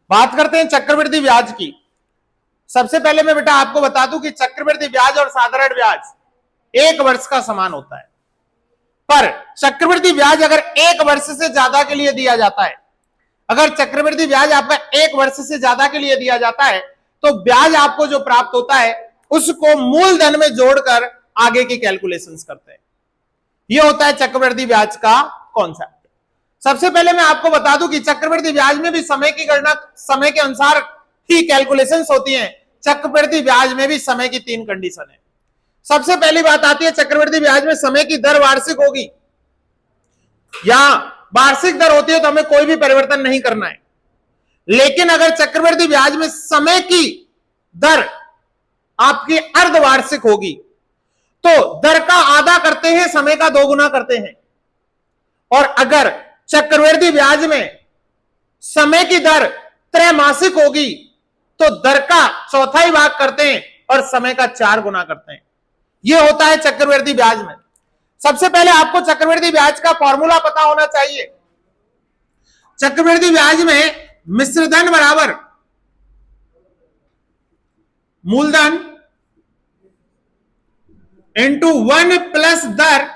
बात करते हैं चक्रवृद्धि ब्याज की। सबसे पहले मैं बेटा आपको बता दूं कि चक्रवृद्धि ब्याज और साधारण ब्याज 1 वर्ष का समान होता है, पर चक्रवृद्धि ब्याज अगर 1 वर्ष से ज्यादा के लिए दिया जाता है, अगर चक्रवृद्धि ब्याज आपका 1 वर्ष से ज्यादा के लिए दिया जाता है तो ब्याज आपको जो प्राप्त होता है उसको मूलधन में जोड़कर आगे की कैलकुलेशंस करते हैं। यह होता है चक्रवृद्धि ब्याज का कॉन्सेप्ट। सबसे पहले मैं आपको बता दूं कि चक्रवृद्धि ब्याज में भी समय की गणना समय के अनुसार ही कैलकुलेशंस होती हैं। चक्रवृद्धि ब्याज में भी समय की 3 कंडीशन है। सबसे पहली बात आती है चक्रवृद्धि ब्याज में समय की दर वार्षिक होगी या वार्षिक दर होती है तो हमें कोई भी परिवर्तन नहीं करना है। लेकिन अगर चक्रवृद्धि ब्याज में समय की दर आपकी अर्धवार्षिक होगी तो दर का आधा करते हैं, समय का 2 गुना करते हैं। और अगर चक्रवृद्धि ब्याज में समय की दर त्रैमासिक होगी तो दर का 1/4 भाग करते हैं और समय का 4 गुना करते हैं। यह होता है चक्रवृद्धि ब्याज में। सबसे पहले आपको चक्रवृद्धि ब्याज का फॉर्मूला पता होना चाहिए। चक्रवृद्धि ब्याज में मिश्रधन बराबर मूलधन इंटू 1 प्लस दर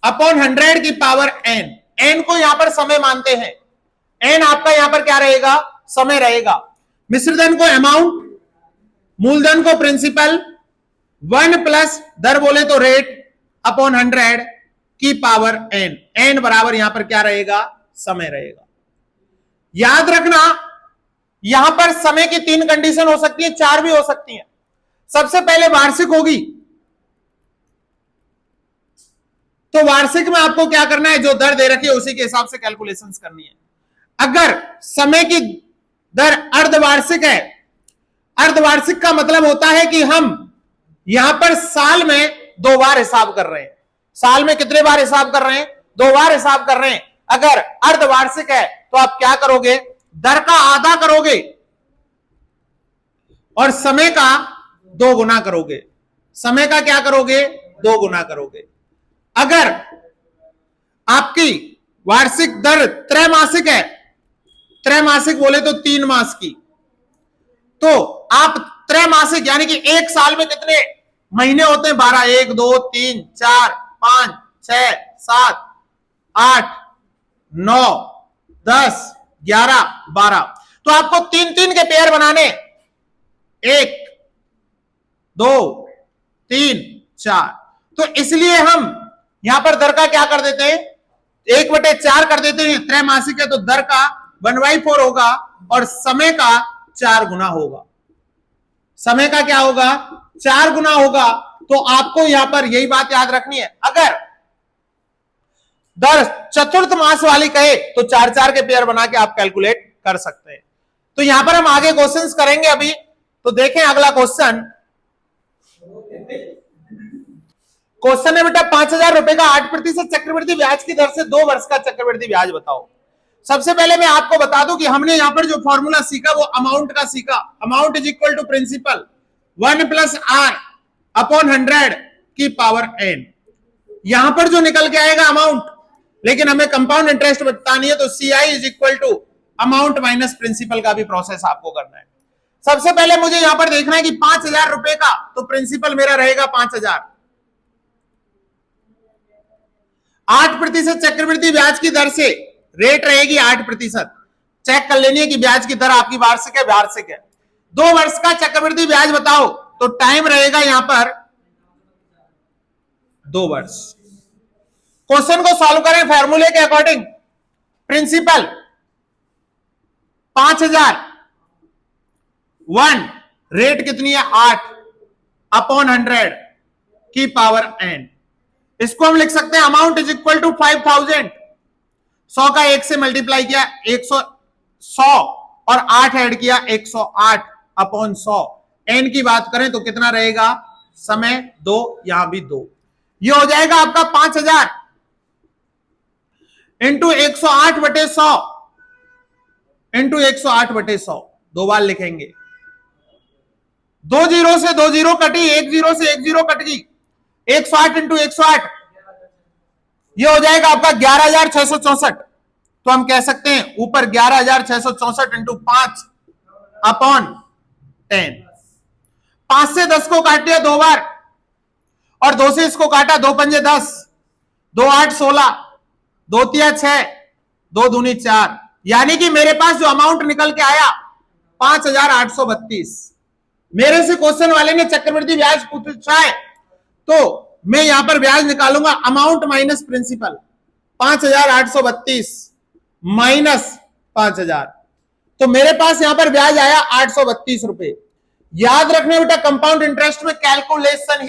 अपॉन 100 की पावर n। n को यहां पर समय मानते हैं, n आपका यहां पर क्या रहेगा, समय रहेगा। मिश्रधन को अमाउंट, मूलधन को प्रिंसिपल, 1 प्लस दर बोले तो रेट अपॉन 100 की पावर n। n बराबर यहां पर क्या रहेगा, समय रहेगा। याद रखना यहां पर समय की 3 कंडीशन हो सकती है, 4 भी हो सकती हैं। सबसे पहले वार्षिक होगी तो वार्षिक में आपको क्या करना है, जो दर दे रखी है उसी के हिसाब से कैलकुलेशंस करनी है। अगर समय की दर अर्धवार्षिक है, अर्धवार्षिक का मतलब होता है कि हम यहां पर साल में 2 बार हिसाब कर रहे हैं। साल में कितने बार हिसाब कर रहे हैं, 2 बार हिसाब कर रहे हैं। अगर अर्धवार्षिक है तो आप क्या करोगे, दर का आधा करोगे और समय का 2 गुना करोगे। समय का क्या करोगे, 2 गुना करोगे। अगर आपकी वार्षिक दर त्रैमासिक है, त्रैमासिक बोले तो 3 मास की, तो आप त्रैमासिक यानी कि 1 साल में कितने महीने होते हैं, 12, 1 2 3 4 5 6 7 8 9 10 11 12, तो आपको 3-3 के पेयर बनाने, 1 2 3 4। तो इसलिए हम यहां पर दर का क्या कर देते हैं, 1/4 कर देते हैं। त्रैमासिक है तो दर का 1/4 होगा और समय का 4 गुना होगा। समय का क्या होगा, 4 गुना होगा। तो आपको यहां पर यही बात याद रखनी है। अगर दर चतुर्थ मास वाली कहे तो 4-4 के पेयर बना के आप कैलकुलेट कर सकते हैं। तो यहां पर हम आगे क्वेश्चंस करेंगे अभी। तो देखें अगला क्वेश्चन। क्वेश्चन है बेटा 5,000 रुपए का 8% चक्रवृद्धि ब्याज की दर से 2 वर्ष का चक्रवृद्धि ब्याज बताओ। सबसे पहले मैं आपको बता दूं कि हमने यहां पर जो फॉर्मूला सीखा वो अमाउंट का सीखा। Amount is equal to principal 1 plus R upon 100 की पावर n। यहां पर जो निकल के आएगा अमाउंट, लेकिन हमें कंपाउंड इंटरेस्ट बतानी है तो CI is equal to amount minus principal का भी प्रोसेस आपको करना है। सबसे पहले मुझे यहां पर देखना है कि 5,000 रुपए का तो प्रिंसिपल मेरा रहेगा 5,000। 8% चक्रवृद्धि ब्याज की दर से रेट रहेगी 8%। चेक कर लेनी है कि ब्याज की दर आपकी वार्षिक है, वार्षिक है। 2 वर्ष का चक्रवृद्धि ब्याज बताओ तो टाइम रहेगा यहां पर 2 वर्ष। क्वेश्चन को सॉल्व करें फॉर्मूले के अकॉर्डिंग। प्रिंसिपल 5,000, 1 रेट कितनी है 8 अपॉन 100 की पावर n। इसको हम लिख सकते हैं अमाउंट इज इक्वल टू 5,000। 100 का 1 से मल्टीप्लाई किया 100 और 8 ऐड किया 108 अपॉन 100। n की बात करें तो कितना रहेगा, समय 2, यहां भी 2। ये हो जाएगा आपका 5,000 इंटू 108/100 इंटू 108/100। 2 बार लिखेंगे। 2 जीरो से 2 जीरो कटी, 1 जीरो से 1 जीरो कट गई। 108 इंटू 108 ये हो जाएगा आपका 11,664। तो हम कह सकते हैं ऊपर 11,664 इंटू 5 अपॉन 10। 5 से 10 को काट दिया 2 बार और 2 से इसको काटा, 2 पंजे 10, 2 8 16, 2 तिया 6, 2 दूनी 4, यानी कि मेरे पास जो अमाउंट निकल के आया 5,832। मेरे से क्वेश्चन वाले ने चक्रवृद्धि ब्याज पूछा है तो मैं यहां पर ब्याज निकालूंगा अमाउंट माइनस प्रिंसिपल, 5,832 माइनस 5,000, तो मेरे पास यहां पर ब्याज आया 832 रुपए। याद रखने बेटा कंपाउंड इंटरेस्ट में कैलकुलेशन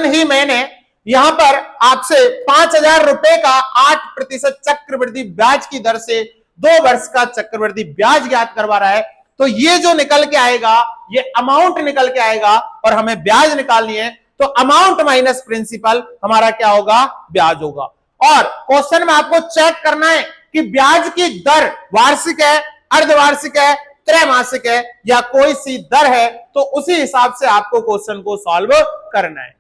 ही मैंने यहां पर आपसे 5,000 रुपए का 8% चक्रवृद्धि ब्याज की दर से 2 वर्ष का चक्रवृद्धि ब्याज ज्ञात करवा रहा है। तो ये जो निकल के आएगा ये अमाउंट निकल के आएगा और हमें ब्याज निकालनी है, तो अमाउंट माइनस प्रिंसिपल हमारा क्या होगा, ब्याज होगा। और क्वेश्चन में आपको चेक करना है कि ब्याज की दर वार्षिक है, अर्धवार्षिक है, त्रैमासिक है या कोई सी दर है, तो उसी हिसाब से आपको क्वेश्चन को सॉल्व करना है।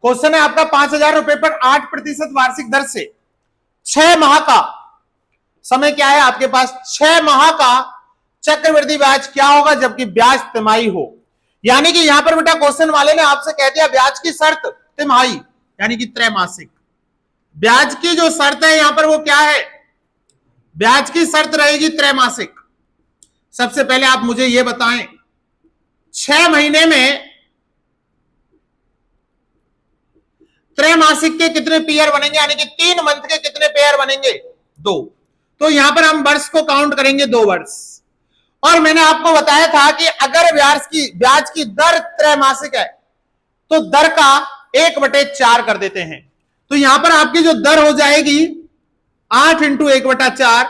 क्वेश्चन है आपका 5,000 रुपए पर 8% वार्षिक दर से 6 माह का समय क्या है आपके पास, 6 माह का चक्रवृद्धि ब्याज क्या होगा जबकि ब्याज तिमाही हो। यानी कि यहां पर बेटा क्वेश्चन वाले ने आपसे कह दिया ब्याज की शर्त तिमाही यानी कि त्रैमासिक। ब्याज की जो शर्त है यहां पर वो क्या है, ब्याज की शर्त रहेगी त्रैमासिक। सबसे पहले आप मुझे ये बताएं 6 महीने में त्रैमासिक के कितने पेयर बनेंगे, यानी कि 3 मंथ के कितने पेयर बनेंगे, 2। तो यहां पर हम वर्ष को काउंट करेंगे 2 वर्ष। और मैंने आपको बताया था कि अगर ब्याज की दर त्रैमासिक है तो दर का 1/4 कर देते हैं। तो यहां पर आपकी जो दर हो जाएगी 8 इंटू 1/4,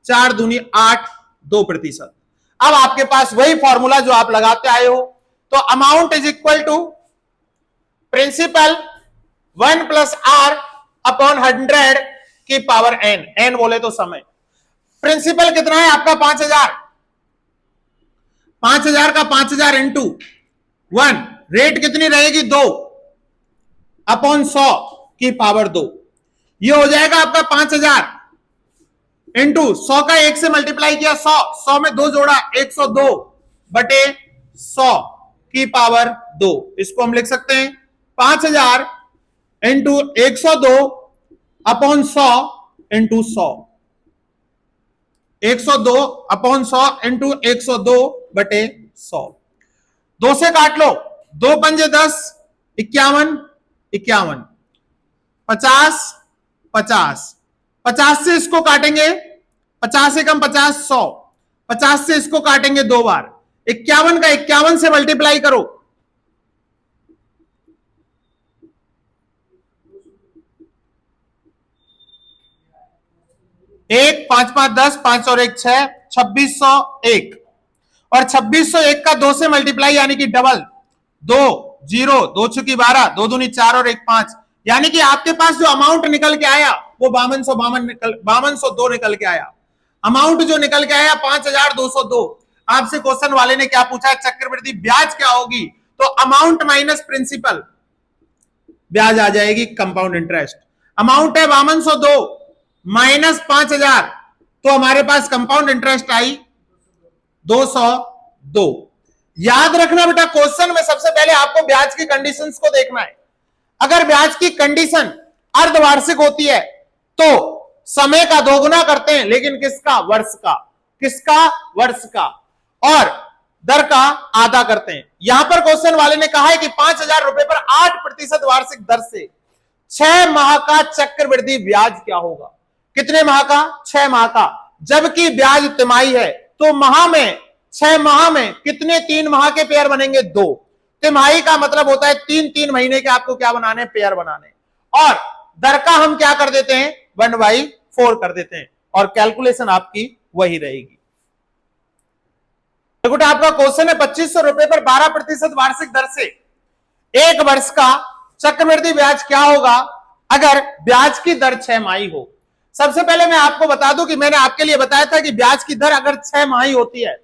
4 दूनी 8, 2%। अब आपके पास वही फॉर्मूला जो आप लगाते आए हो, तो amount is equal to principal 1 plus R upon 100 की पावर n बोले तो समय। प्रिंसिपल कितना है आपका 5,000, 5,000 का 5,000 इंटू 1, रेट कितनी रहेगी 2 अपॉन 100 की पावर 2। ये हो जाएगा आपका 5,000 इंटू 100 का 1 से मल्टीप्लाई किया 100, 100 में 2 जोड़ा 102 बटे 100 की पावर 2। इसको हम लिख सकते हैं 5,000 into 102 upon 100 into 100, 102 upon 100 into 102 बटे 100। 2 से काट लो, 2 पंजे 10, 51, 51, 50, 50, 50 से इसको काटेंगे, 50 एकम 50, 100, 50 से इसको काटेंगे 2 बार, 51 का 51 से मल्टीप्लाई करो, 1 5 5 10, 5 और 1 6, 2601 और 2601 का 2 से मल्टीप्लाई यानी कि डबल, 2 0, 2 छुकी 12, 2 दूनी 4 और 1 5, यानी कि आपके पास जो अमाउंट निकल के आया वो 5202 निकल के आया। अमाउंट जो निकल के आया 5,202। आपसे क्वेश्चन वाले ने क्या पूछा, चक्रवृद्धि ब्याज क्या होगी, तो अमाउंट माइनस प्रिंसिपल ब्याज आ जाएगी कंपाउंड इंटरेस्ट। अमाउंट है 5202 माइनस 5,000, तो हमारे पास कंपाउंड इंटरेस्ट आई 202। याद रखना बेटा क्वेश्चन में सबसे पहले आपको ब्याज की कंडीशंस को देखना है। अगर ब्याज की कंडीशन अर्धवार्षिक होती है तो समय का 2 गुना करते हैं, लेकिन किसका, वर्ष का, किसका, वर्ष का, और दर का आधा करते हैं। यहां पर क्वेश्चन वाले ने कहा है कि 5,000 रुपए पर 8% वार्षिक दर से 6 माह का चक्रवृद्धि ब्याज क्या होगा। कितने माह का, 6 माह का, जबकि ब्याज तिमाही है तो माह में 6 माह में कितने 3 माह के पेयर बनेंगे, 2। तिमाही का मतलब होता है 3 महीने के आपको क्या बनाने, पेयर बनाने। और दर का हम क्या कर देते हैं, 1/4 कर देते हैं, और कैलकुलेशन आपकी वही रहेगी। देखो आपका क्वेश्चन है 2,500 रुपए पर 12% वार्षिक दर से 1 वर्ष का चक्रवृद्धि ब्याज क्या होगा अगर ब्याज की दर 6 माही हो। सबसे पहले मैं आपको बता दूं कि मैंने आपके लिए बताया था कि ब्याज की दर अगर 6 माही होती है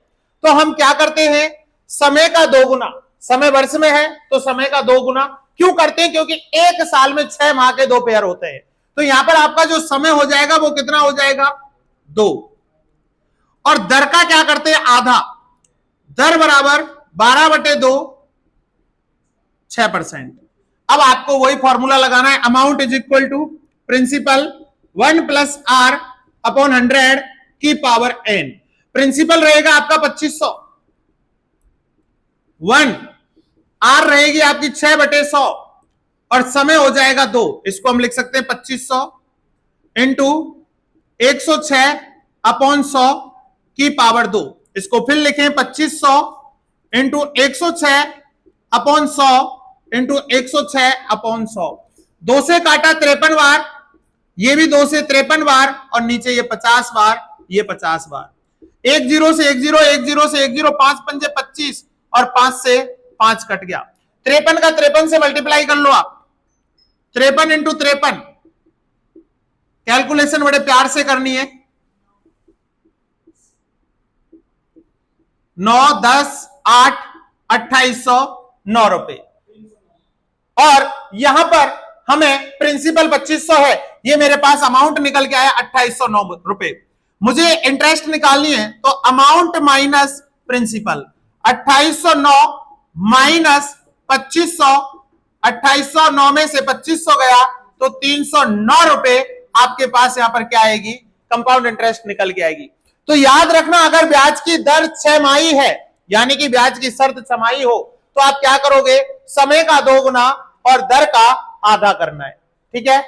तो हम क्या करते हैं, समय का 2 गुना, समय वर्ष में है तो समय का 2 गुना क्यों करते हैं, क्योंकि 1 साल में 6 माह के 2 पेयर होते हैं, तो यहां पर आपका जो समय हो जाएगा वो कितना हो जाएगा 2। और दर का क्या करते हैं आधा, दर बराबर 12/2 6%। अब आपको वही फॉर्मूला लगाना है, amount is equal to principal 1 plus R upon 100 की पावर n। प्रिंसिपल रहेगा आपका 2500, 1 आर रहेगी आपकी 6/100 और समय हो जाएगा 2। इसको हम लिख सकते हैं 2500 इंटू 106 अपॉन 100 की पावर 2। इसको फिर लिखें 2500 इंटू 106 अपॉन 100 इंटू 106 अपॉन 100। 2 से काटा 53 बार, ये भी 2 से 53 बार और नीचे ये 50 बार, ये 50 बार। 1 0 से 1 0, 1 0 से 1 0, 5 पंजे 25 और 5 से 5 कट गया। 53 का 53 से मल्टीप्लाई कर लो आप, 53 इंटू 53। कैलकुलेशन बड़े प्यार से करनी है। 9 10 8 2800 9 रुपए। और यहां पर हमें प्रिंसिपल 2500 है, ये मेरे पास अमाउंट निकल के आया 2809 रुपए। मुझे इंटरेस्ट निकालनी है तो अमाउंट माइनस प्रिंसिपल, 2809 माइनस 2500, 2809 में से 2500 गया तो 309 रुपए आपके पास यहां पर क्या आएगी, कंपाउंड इंटरेस्ट निकल के आएगी। तो याद रखना, अगर ब्याज की दर 6 माही है यानी कि ब्याज की शर्त 6 माही हो तो आप क्या करोगे, समय का 2 गुना और दर का आधा करना है। ठीक है।